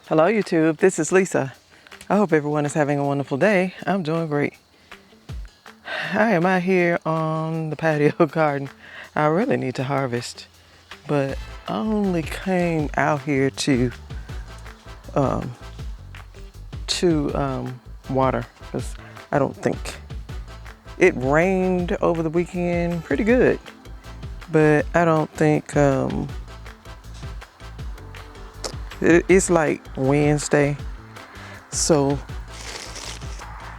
Hello YouTube, this is Lisa. I hope everyone is having a wonderful day. I'm doing great. I am out here on the patio garden. I really need to harvest, but I only came out here to water because I don't think it rained over the weekend pretty good, but I don't think it's like Wednesday, so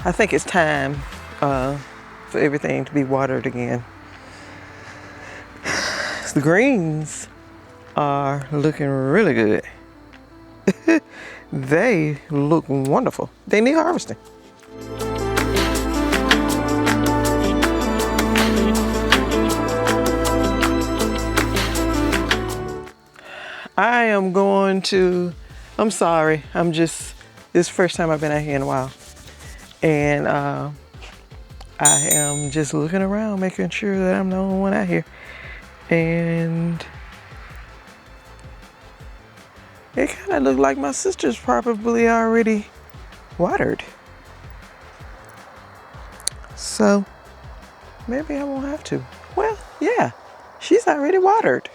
I think it's time for everything to be watered again. The greens are looking really good. They look wonderful. They need harvesting. I am going to, I'm sorry, this is the first time I've been out here in a while. And I am just looking around, making sure that I'm the only one out here. And it kind of looked like my sister's probably already watered. So maybe I won't have to. Well, yeah, she's already watered.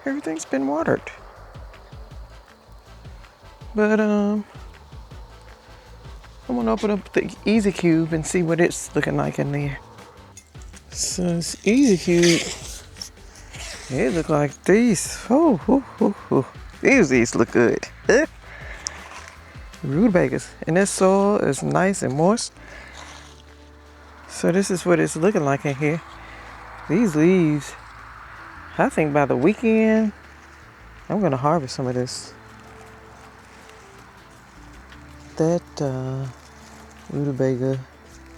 Everything's been watered. But I'm gonna open up the EZCube and see what it's looking like in there. So it's EZCube. It look like these. These look good. Rutabagas. And this soil is nice and moist. So this is what it's looking like in here. These leaves, I think by the weekend, I'm gonna harvest some of this. That rutabaga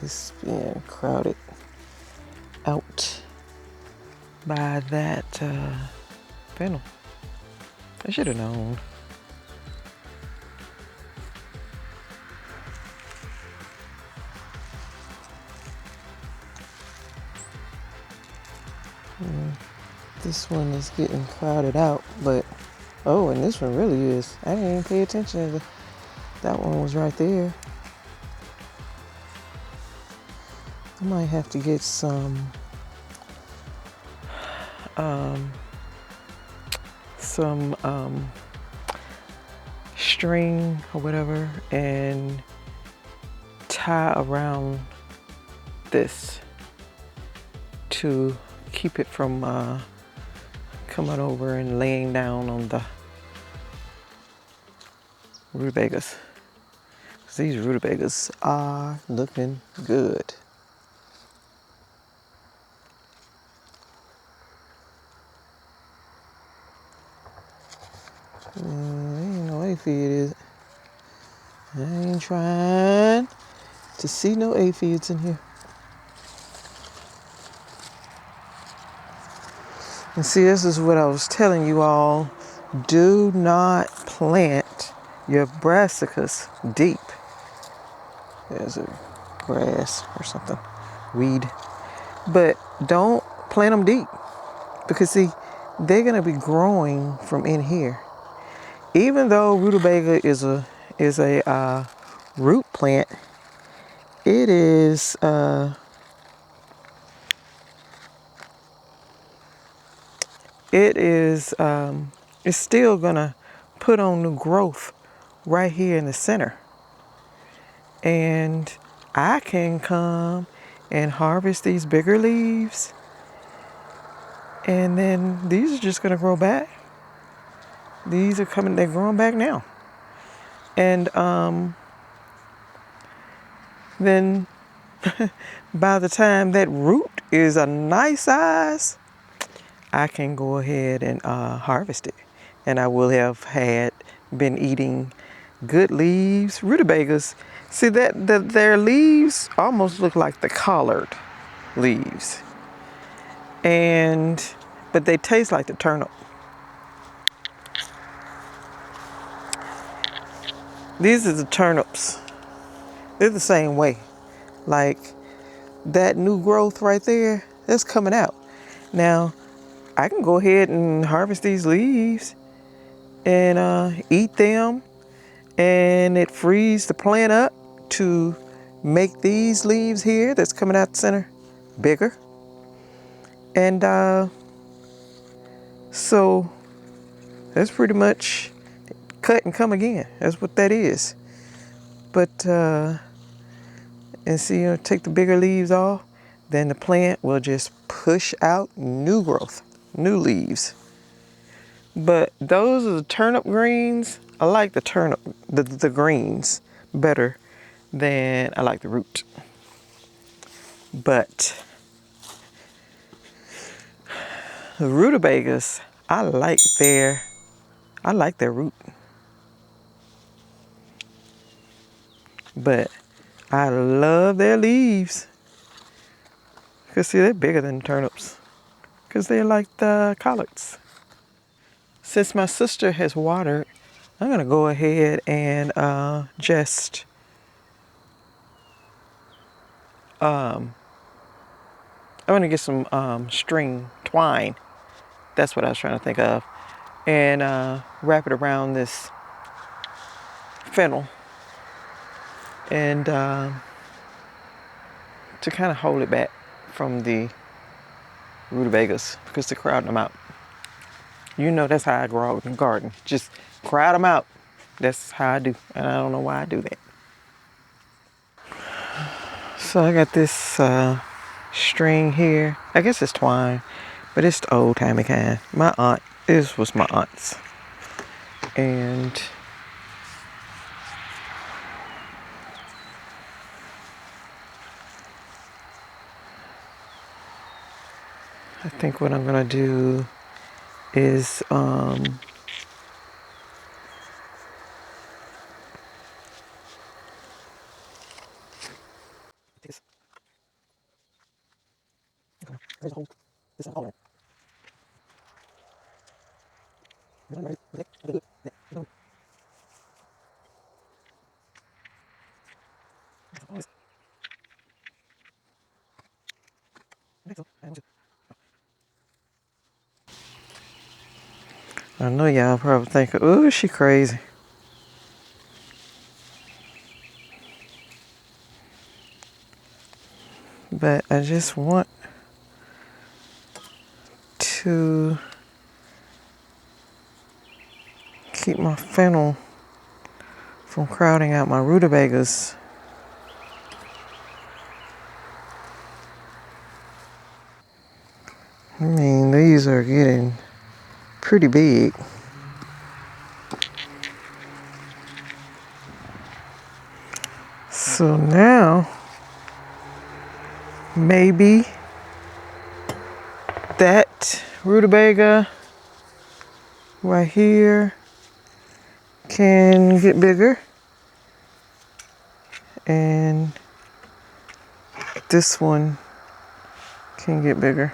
is being crowded out by that fennel. I should have known. This one is getting crowded out, but oh, and this one really is. I didn't even pay attention to that one was right there. I might have to get some string or whatever and tie around this to keep it from coming over and laying down on the rutabagas. These rutabagas are looking good. Ain't no aphid, is it? I ain't trying to see no aphids in here. And see, this is what I was telling you all. Do not plant your brassicas deep. There's a grass or something, weed. But don't plant them deep because see, they're gonna be growing from in here. Even though rutabaga is a root plant, it is it's still gonna put on new growth right here in the center. And I can come and harvest these bigger leaves, and then these are just gonna grow back. These are coming, they're growing back now. And then by the time that root is a nice size, I can go ahead and harvest it. And I will have been eating good leaves. Rutabagas, see that their leaves almost look like the collard leaves. But they taste like the turnip. These are the turnips. They're the same way. Like that new growth right there, that's coming out. Now, I can go ahead and harvest these leaves and eat them, and it frees the plant up to make these leaves here that's coming out the center bigger. And so that's pretty much cut and come again. That's what that is. But and see, you know, take the bigger leaves off, then the plant will just push out new growth, new leaves. But those are the turnip greens. I like the turnip, the greens better than I like the root. But the rutabagas, I like their root. But I love their leaves. Because see, they're bigger than turnips. Because they're like the collards. Since my sister has watered, I'm going to go ahead and just I'm going to get some string twine. That's what I was trying to think of. And wrap it around this fennel. And to kind of hold it back from the rutabagas because they're crowding them out. You know that's how I grow out in the garden. Just crowd them out. That's how I do. And I don't know why I do that. So I got this string here. I guess it's twine, but it's the old timey kind. My aunt, this was my aunt's. And I think what I'm gonna do is there's a hole. This is a hole. I know y'all probably thinking, oh, she crazy. But I just want to keep my fennel from crowding out my rutabagas. I mean, these are getting pretty big. So now, maybe that rutabaga right here can get bigger. And this one can get bigger.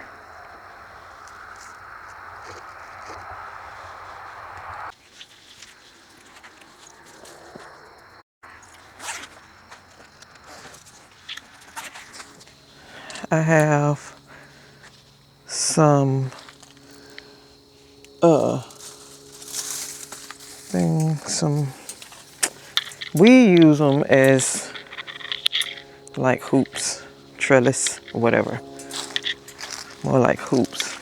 I have some we use them as like hoops, trellis, or whatever. More like hoops.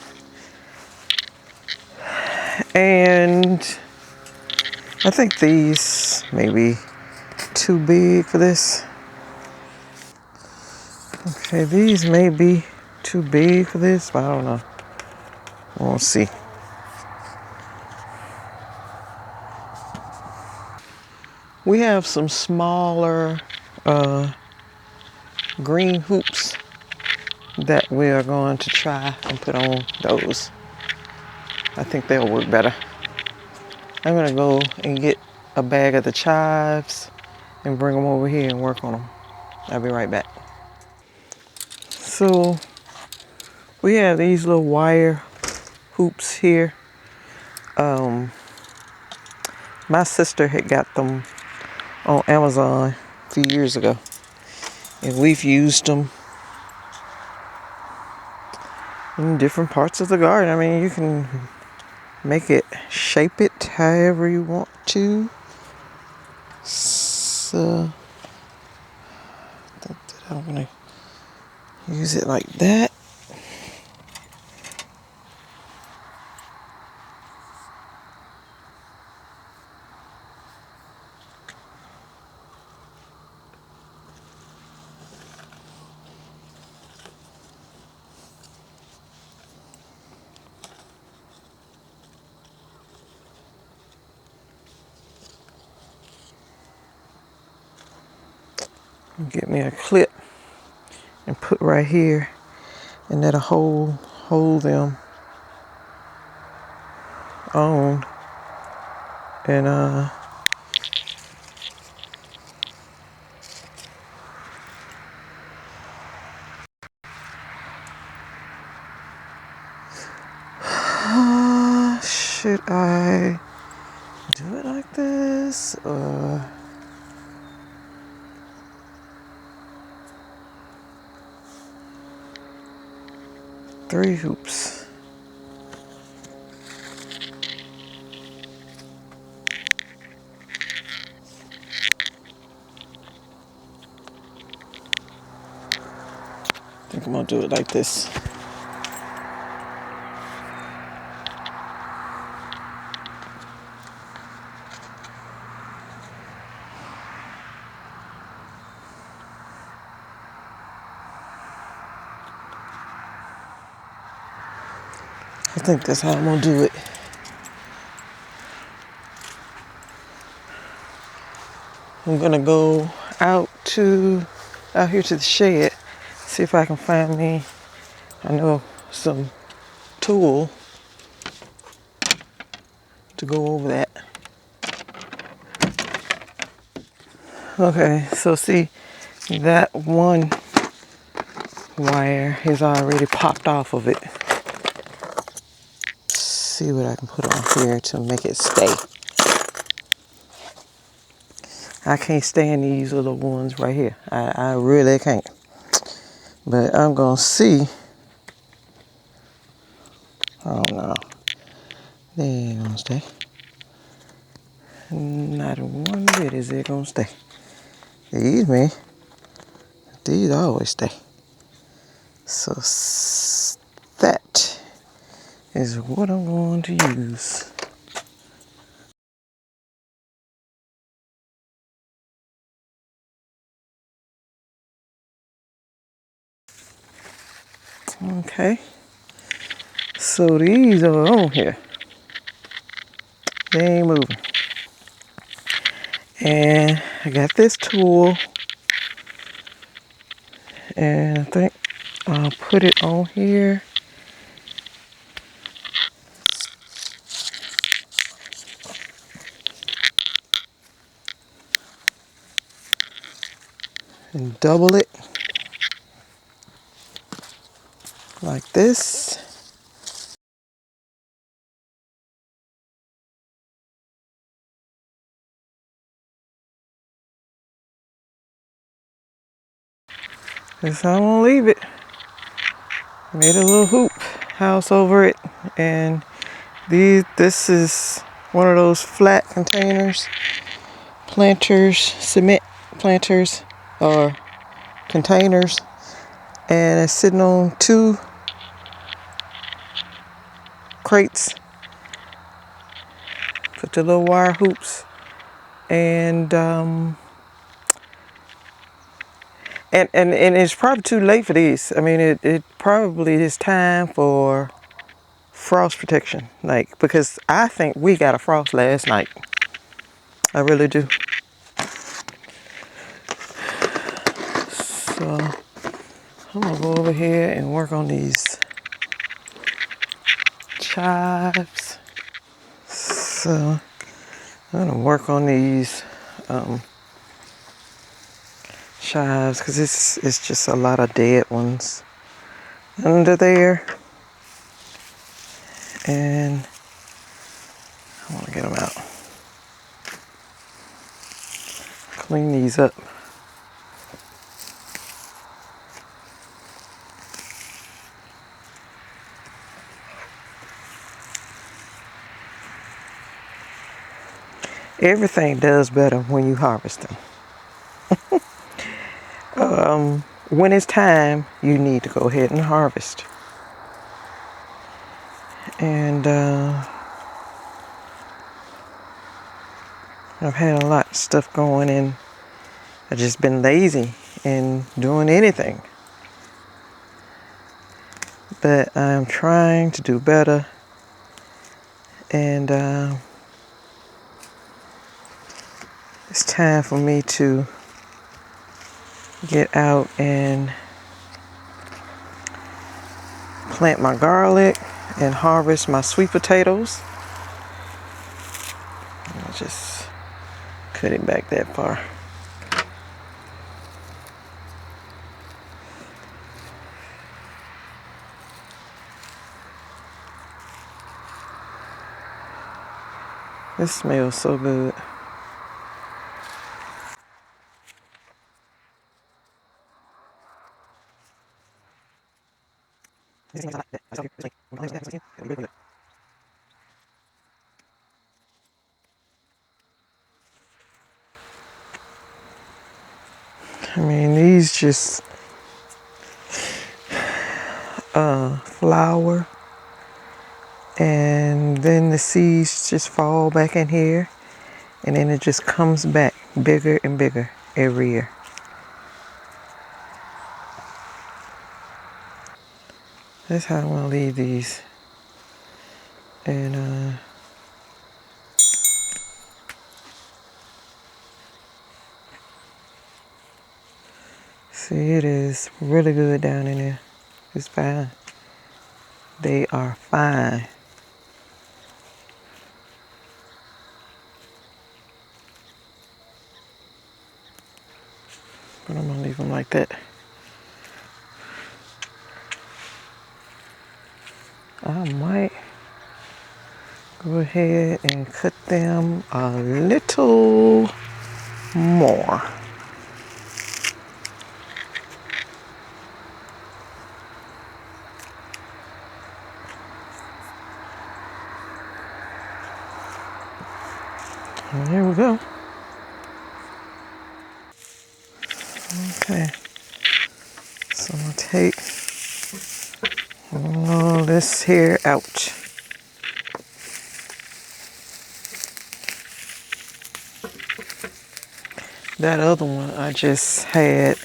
And I think these may be too big for this. Okay, these may be too big for this, but I don't know. We'll see. We have some smaller green hoops that we are going to try and put on those. I think they'll work better. I'm gonna go and get a bag of the chives and bring them over here and work on them. I'll be right back. So we have these little wire hoops here. My sister had got them on Amazon a few years ago, and we've used them in different parts of the garden. I mean, you can make it, shape it however you want to. So I think that I'm gonna use it like that. Get me a clip and put right here, and that'll hold them on. And should I do it like this or 3 hoops? I think I'm gonna do it like this. I think that's how I'm gonna do it. I'm gonna go out here to the shed, see if I can find me, I know, some tool to go over that. Okay, so see, that one wire is already popped off of it. See what I can put on here to make it stay. I can't stand these little ones right here. I really can't. But I'm gonna see. Oh no. They ain't gonna stay. Not one bit is it gonna stay. These always stay. So that is what I'm going to use. Okay. So these are on here. They ain't moving. And I got this tool. And I think I'll put it on here. And double it like this. That's how I'm gonna leave it. Made a little hoop house over it, and this is one of those flat containers, planters, cement planters or containers, and it's sitting on 2 crates. Put the little wire hoops, and it's probably too late for these. I mean, it probably is time for frost protection, like, because I think we got a frost last night. I really do. So I'm gonna go over here and work on these chives. So I'm gonna work on these chives because it's just a lot of dead ones under there, and I want to get them out. Clean these up. Everything does better when you harvest them. When it's time, you need to go ahead and harvest. And I've had a lot of stuff going, and I've just been lazy in doing anything. But I'm trying to do better. And it's time for me to get out and plant my garlic and harvest my sweet potatoes. I'll just cut it back that far. This smells so good. I mean, these just flower, and then the seeds just fall back in here, and then it just comes back bigger and bigger every year. That's how I'm gonna leave these. And see, it is really good down in there. It's fine. They are fine. But I'm gonna leave them like that. I might go ahead and cut them a little more. And there we go. Okay. So I'm gonna take all this here out. That other one I just had,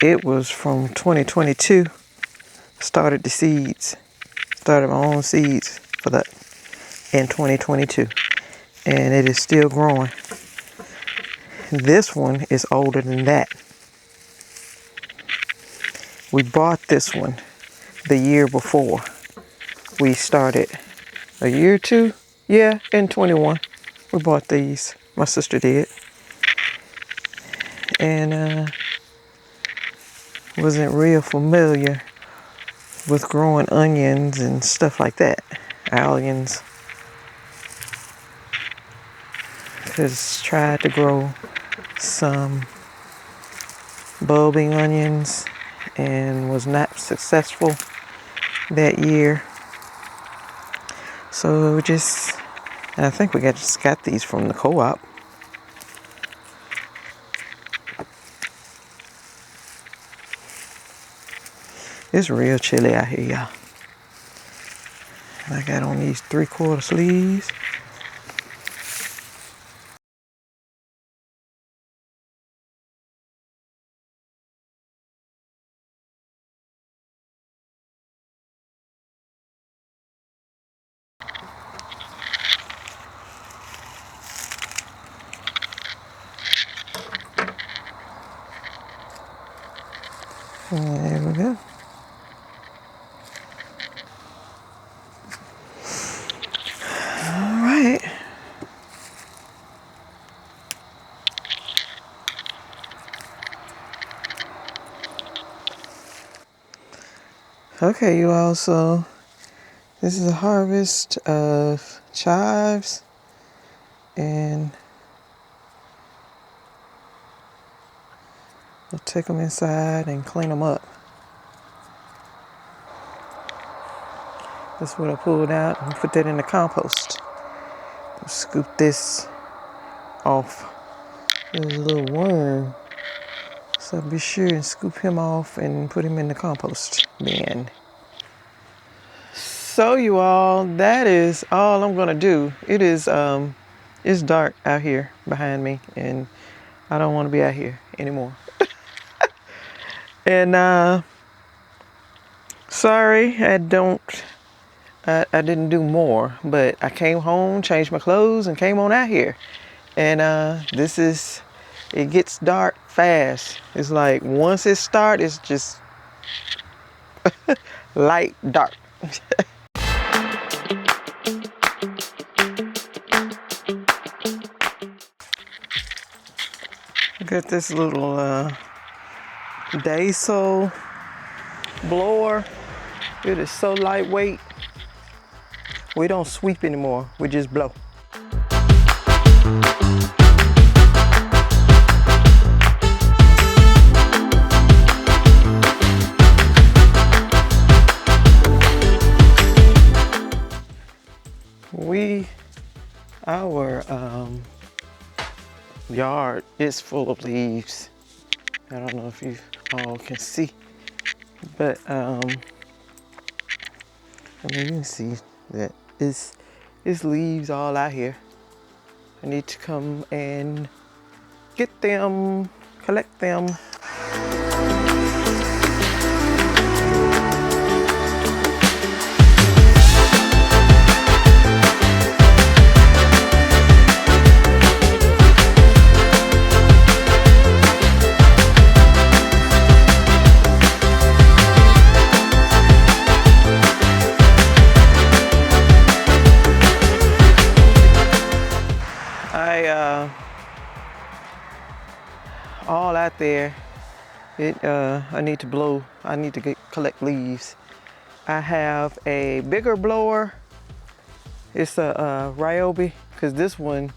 it was from 2022. Started the seeds. Started my own seeds for that in 2022. And it is still growing. This one is older than that. We bought this one the year before we started. A year or two? Yeah, in 21. We bought these. My sister did. And wasn't real familiar with growing onions and stuff like that. Alliums. Because tried to grow some bulbing onions and was not successful that year. So just, and I think we just got these from the co-op. It's real chilly out here, y'all. I got on these 3/4 sleeves. There we go. All right. Okay, you all, so this is a harvest of chives, and we'll take them inside and clean them up. That's what I pulled out and put that in the compost. Scoop this off. There's a little worm. So be sure and scoop him off and put him in the compost bin. So you all, that is all I'm gonna do. It is it's dark out here behind me and I don't want to be out here anymore. And sorry, I didn't do more, but I came home, changed my clothes, and came on out here. And it gets dark fast. It's like once it starts, it's just light dark. Got this little Daso blower. It is so lightweight. We don't sweep anymore, we just blow. Our yard is full of leaves. I don't know if you all can see, but I mean, you can see that it's leaves all out here. I need to come and get them, collect them. All out there, I need to blow, I need to collect leaves. I have a bigger blower. It's a Ryobi, because this one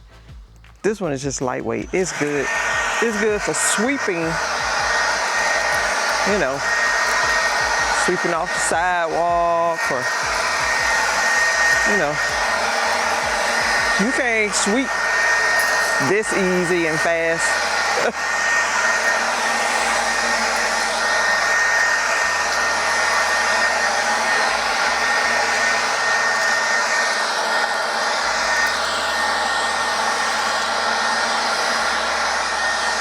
is just lightweight. It's good. It's good for sweeping, you know, sweeping off the sidewalk, or, you know, you can't sweep this easy and fast.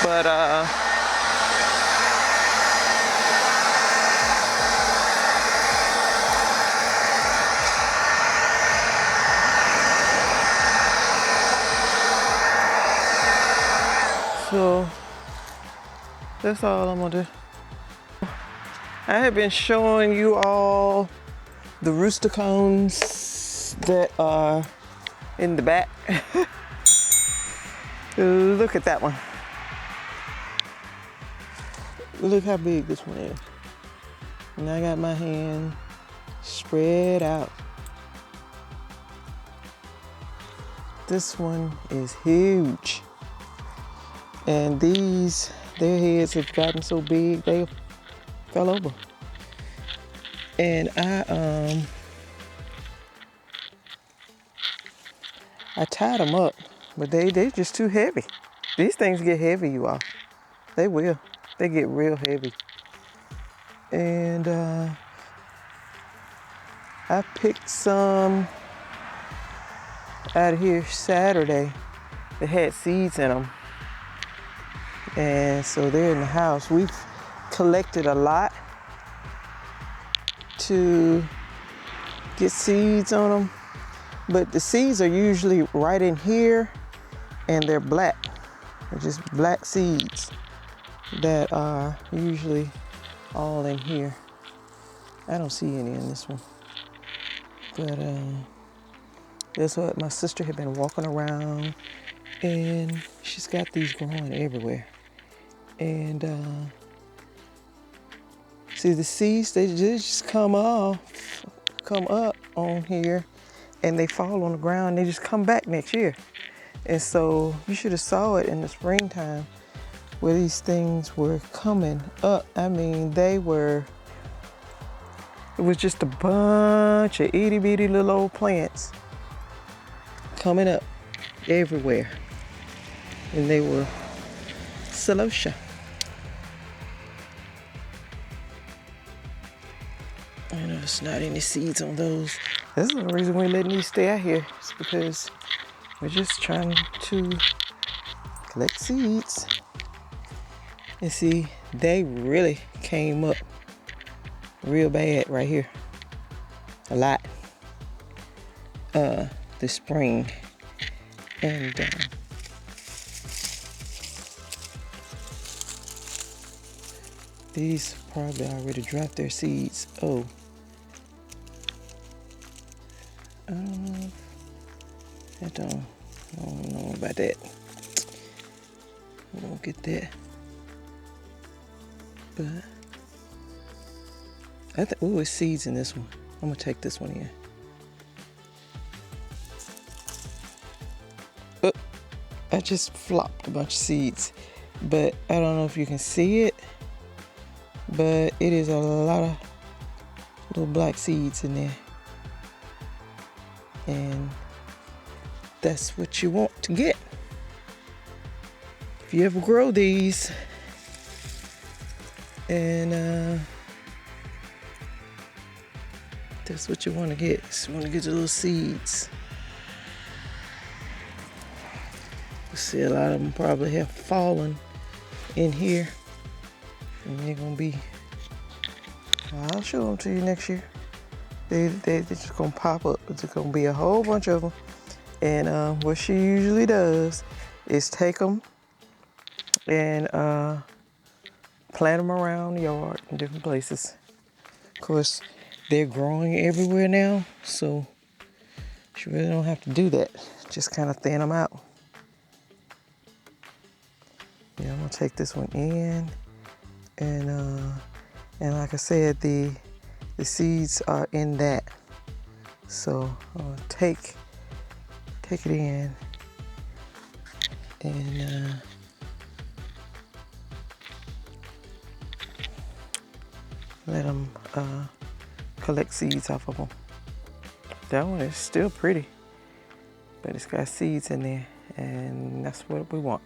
But so that's all I'm gonna do. I have been showing you all the rooster cones that are in the back. Look at that one. Look how big this one is. And I got my hand spread out. This one is huge. And these, their heads have gotten so big they fell over. And I tied them up, but they're just too heavy. These things get heavy, you all. They will. They get real heavy. And I picked some out of here Saturday that had seeds in them. And so they're in the house. We've collected a lot to get seeds on them. But the seeds are usually right in here, and they're black. They're just black seeds that are usually all in here. I don't see any in this one. But that's what my sister had been walking around, and she's got these growing everywhere. And see, the seeds, they just come up on here, and they fall on the ground. They just come back next year. And so you should have saw it in the springtime where these things were coming up. I mean, it was just a bunch of itty bitty little old plants coming up everywhere. and they were celosia. I know there's not any seeds on those. That's the reason we're letting these stay out here. It's because we're just trying to collect seeds. And see, they really came up real bad right here. A lot. This spring. And these probably already dropped their seeds. Oh. I don't know about that. I won't get that. But I think, ooh, it's seeds in this one. I'm gonna take this one in. Oh, I just flopped a bunch of seeds, but I don't know if you can see it, but it is a lot of little black seeds in there. And that's what you want to get. If you ever grow these, and that's what you want to get. You want to get the little seeds. You see a lot of them probably have fallen in here, and they're gonna be. I'll show them to you next year. They're just gonna pop up. It's gonna be a whole bunch of them. And what she usually does is take them and plant them around the yard in different places. Of course, they're growing everywhere now, so she really don't have to do that. Just kind of thin them out. Yeah, I'm gonna take this one in, and like I said, the seeds are in that. So I'm gonna take it in and let them collect seeds off of them. That one is still pretty, but it's got seeds in there, and that's what we want.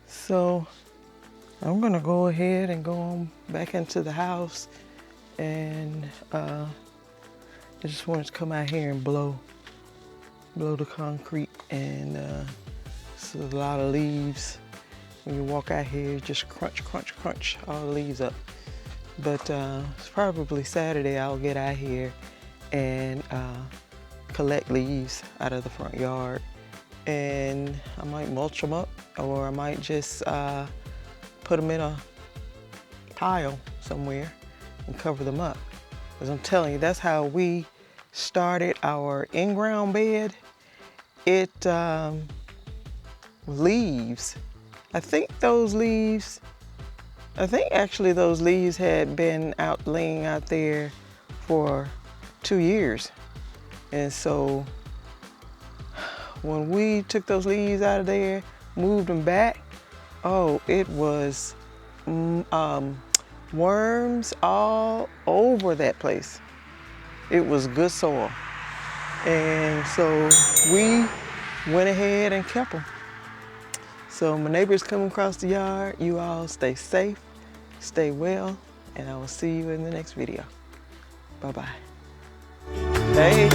So I'm gonna go ahead and go on back into the house, and I just wanted to come out here and blow the concrete, and it's a lot of leaves. When you walk out here, just crunch all the leaves up. But it's probably Saturday I'll get out here and collect leaves out of the front yard, and I might mulch them up, or I might just put them in a pile somewhere and cover them up. Because I'm telling you, that's how we started our in-ground bed. It leaves. I think actually those leaves had been laying out there for 2 years. And so when we took those leaves out of there, moved them back, oh, it was worms all over that place. It was good soil. And so we went ahead and kept them. So my neighbors coming across the yard, you all stay safe, stay well, and I will see you in the next video. Bye-bye. Hey.